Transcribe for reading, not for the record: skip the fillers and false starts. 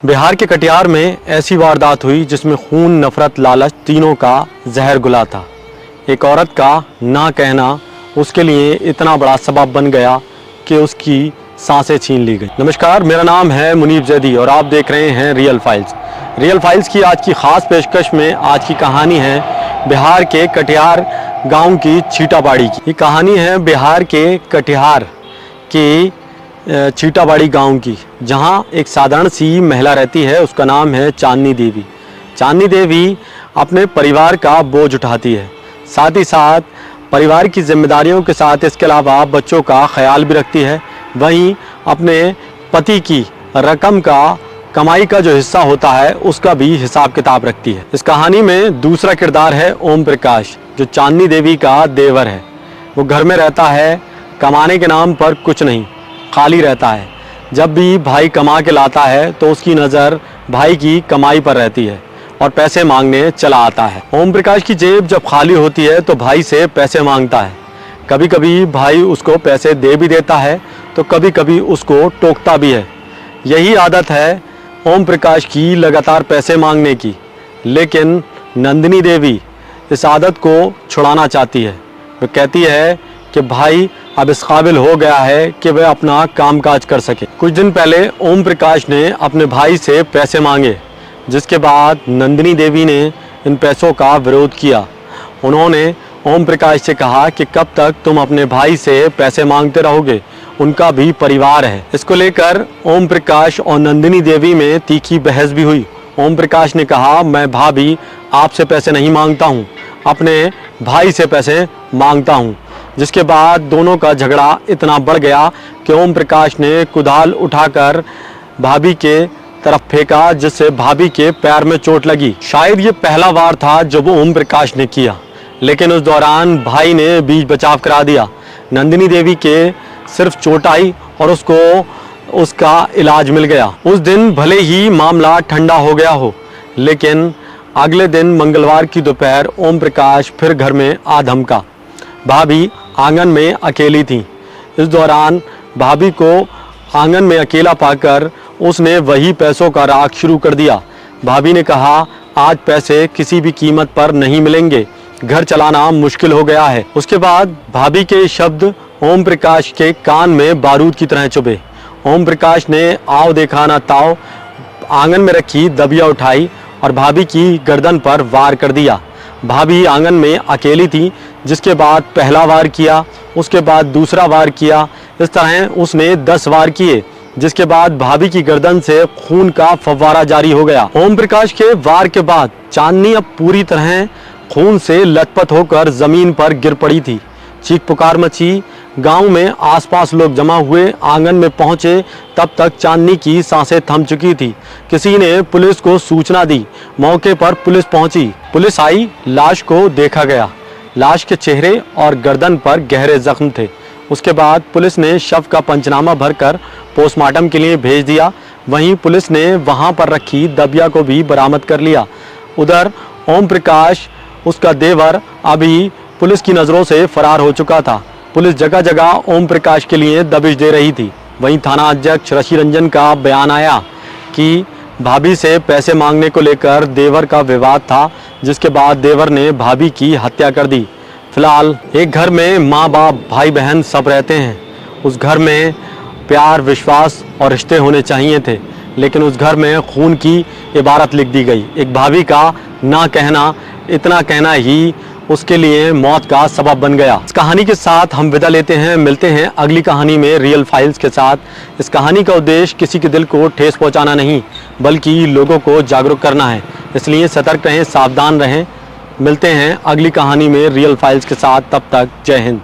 बिहार के कटिहार में ऐसी वारदात हुई जिसमें खून, नफरत, लालच तीनों का जहर घुला था। एक औरत का ना कहना उसके लिए इतना बड़ा सबब बन गया कि उसकी सांसें छीन ली गई। नमस्कार, मेरा नाम है मुनीब जैदी और आप देख रहे हैं रियल फाइल्स। रियल फाइल्स की आज की ख़ास पेशकश में आज की कहानी है बिहार के कटिहार गाँव की छीटाबाड़ी की। ये कहानी है बिहार के कटिहार की छीटाबाड़ी गांव की, जहां एक साधारण सी महिला रहती है। उसका नाम है चांदनी देवी। चांदनी देवी अपने परिवार का बोझ उठाती है, साथ ही साथ परिवार की जिम्मेदारियों के साथ इसके अलावा बच्चों का ख्याल भी रखती है। वहीं अपने पति की रकम का, कमाई का जो हिस्सा होता है उसका भी हिसाब किताब रखती है। इस कहानी में दूसरा किरदार है ओम प्रकाश, जो चांदनी देवी का देवर है। वो घर में रहता है, कमाने के नाम पर कुछ नहीं, खाली रहता है। जब भी भाई कमा के लाता है तो उसकी नज़र भाई की कमाई पर रहती है और पैसे मांगने चला आता है। ओम प्रकाश की जेब जब खाली होती है तो भाई से पैसे मांगता है। कभी कभी भाई उसको पैसे दे भी देता है तो कभी कभी उसको टोकता भी है। यही आदत है ओम प्रकाश की, लगातार पैसे मांगने की। लेकिन नंदिनी देवी इस आदत को छुड़ाना चाहती है। वो कहती है कि भाई अब इस काबिल हो गया है कि वह अपना कामकाज कर सके। कुछ दिन पहले ओम प्रकाश ने अपने भाई से पैसे मांगे, जिसके बाद नंदिनी देवी ने इन पैसों का विरोध किया। उन्होंने ओम प्रकाश से कहा कि कब तक तुम अपने भाई से पैसे मांगते रहोगे, उनका भी परिवार है। इसको लेकर ओम प्रकाश और नंदिनी देवी में तीखी बहस भी हुई। ओम प्रकाश ने कहा, मैं भाभी आपसे पैसे नहीं मांगता हूँ, अपने भाई से पैसे मांगता हूँ। जिसके बाद दोनों का झगड़ा इतना बढ़ गया कि ओम प्रकाश ने कुदाल उठाकर भाभी के तरफ फेंका, जिससे भाभी के पैर में चोट लगी। शायद ये पहला वार था जब ओम प्रकाश ने किया, लेकिन उस दौरान भाई ने बीच बचाव करा दिया। नंदिनी देवी के सिर्फ चोट आई और उसको उसका इलाज मिल गया। उस दिन भले ही मामला ठंडा हो गया हो, लेकिन अगले दिन मंगलवार की दोपहर ओम प्रकाश फिर घर में आ धमका। भाभी आंगन में अकेली थी। इस दौरान भाभी को आंगन में अकेला पाकर उसने वही पैसों का राग शुरू कर दिया। भाभी ने कहा, आज पैसे किसी भी कीमत पर नहीं मिलेंगे, घर चलाना मुश्किल हो गया है। उसके बाद भाभी के शब्द ओम प्रकाश के कान में बारूद की तरह चुभे। ओम प्रकाश ने आओ देखा ना ताओ आंगन में रखी दबिया उठाई और भाभी की गर्दन पर वार कर दिया। भाभी आंगन में अकेली थी। जिसके बाद पहला वार किया, उसके बाद दूसरा वार किया। इस तरह उसने 10 वार किए, जिसके बाद भाभी की गर्दन से खून का फव्वारा जारी हो गया। ओम प्रकाश के वार के बाद चांदनी अब पूरी तरह खून से लथपथ होकर जमीन पर गिर पड़ी थी। चीख पुकार मची। गांव में आसपास लोग जमा हुए, आंगन में पहुंचे। तब तक चांदनी की सांसें थम चुकी थी। किसी ने पुलिस को सूचना दी। मौके पर पुलिस पहुंची। पुलिस आई, लाश को देखा गया। लाश के चेहरे और गर्दन पर गहरे जख्म थे। उसके बाद पुलिस ने शव का पंचनामा भरकर पोस्टमार्टम के लिए भेज दिया। वहीं पुलिस ने वहां पर रखी दबिया को भी बरामद कर लिया। उधर ओम प्रकाश, उसका देवर, अभी पुलिस की नज़रों से फरार हो चुका था। पुलिस जगह जगह ओम प्रकाश के लिए दबिश दे रही थी। वहीं थाना अध्यक्ष ऋषि रंजन का बयान आया कि भाभी से पैसे मांगने को लेकर देवर का विवाद था, जिसके बाद देवर ने भाभी की हत्या कर दी। फिलहाल एक घर में माँ बाप, भाई बहन सब रहते हैं। उस घर में प्यार, विश्वास और रिश्ते होने चाहिए थे, लेकिन उस घर में खून की इबारत लिख दी गई। एक भाभी का ना कहना, इतना कहना ही उसके लिए मौत का सबब बन गया। इस कहानी के साथ हम विदा लेते हैं। मिलते हैं अगली कहानी में रियल फाइल्स के साथ। इस कहानी का उद्देश्य किसी के दिल को ठेस पहुंचाना नहीं, बल्कि लोगों को जागरूक करना है। इसलिए सतर्क रहें, सावधान रहें। मिलते हैं अगली कहानी में रियल फाइल्स के साथ। तब तक जय हिंद।